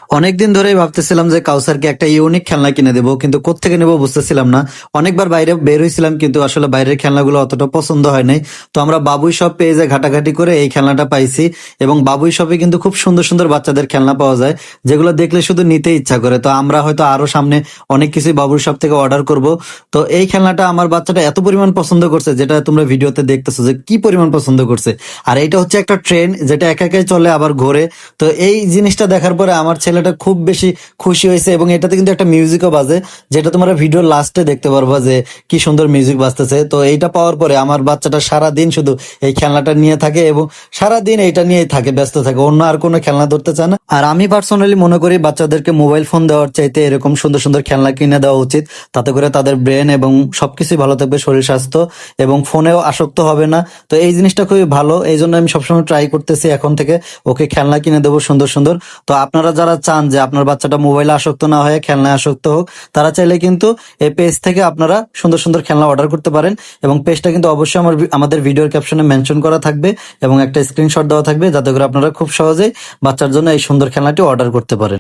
অনেকদিন ধরেই ভাবতেছিলাম যে কাউসারকে একটা ইউনিক খেলনা কিনে দেবো, কিন্তু কোত্থেকে নেবো বুঝতেছিলাম না। অনেকবার বাইরে বের হয়েছিলাম, কিন্তু আসলে বাইরের খেলনাগুলো অতটা পছন্দ হয় নাই। তো আমরা বাবুই শপ পেজে ঘাটাঘাটি করে এই খেলনাটা পাইছি। এবং বাবুই শপে কিন্তু খুব সুন্দর সুন্দর বাচ্চাদের খেলনা পাওয়া যায়, যেগুলো দেখলে শুধু নিতে ইচ্ছা করে। তো আমরা হয়তো আরো সামনে অনেক কিছুই বাবুই শপ থেকে অর্ডার করব। তো এই খেলনাটা আমার বাচ্চাটা এত পরিমাণ পছন্দ করছে, যেটা তোমরা ভিডিওতে দেখতেছো যে কি পরিমাণ পছন্দ করছে। আর এটা হচ্ছে একটা ট্রেন, যেটা একা একাই চলে আবার ঘোরে। তো এই জিনিসটা দেখার পরে আমার ছেলেটা খুব বেশি খুশি হয়েছে, এবং এটাতে কিন্তু একটা মিউজিকও বাজে, যেটা তোমরা ভিডিওর লাস্টে দেখতে পারবা যে কি সুন্দর মিউজিক বাজতেছে। তো এইটা পাওয়ার পরে আমার বাচ্চাটা সারা দিন শুধু এই খেলনাটা নিয়ে থাকে, এবং সারা দিন এইটা নিয়েই থাকে, ব্যস্ত থাকে, অন্য আর কোনো খেলনা ধরতে চায় না। আর আমি পার্সোনালি মনে করি বাচ্চাদেরকে মোবাইল ফোন দেওয়ার চাইতে এরকম সুন্দর সুন্দর খেলনা কিনে দেওয়া উচিত। তাতে করে তাদের ব্রেন এবং সবকিছুই ভালো থাকবে, শরীর স্বাস্থ্য, এবং ফোনেও আসক্ত হবে না। তো এই জিনিসটা খুবই ভালো, এই জন্য আমি সবসময় ট্রাই করতেছি এখন থেকে ওকে খেলনা কিনে দেবো সুন্দর সুন্দর। তো আপনারা যারা চান যে আপনার বাচ্চাটা মোবাইলে আসক্ত না হয়ে খেলনায় আসক্ত হোক, তারা চাইলে কিন্তু এই পেজ থেকে আপনারা সুন্দর সুন্দর খেলনা অর্ডার করতে পারেন। এবং পেজটা কিন্তু অবশ্যই আমাদের ভিডিওর ক্যাপশনে মেনশন করা থাকবে, এবং একটা স্ক্রিনশট দেওয়া থাকবে, যাতে করে আপনারা খুব সহজেই বাচ্চার জন্য এই সুন্দর খেলনাটি অর্ডার করতে পারেন।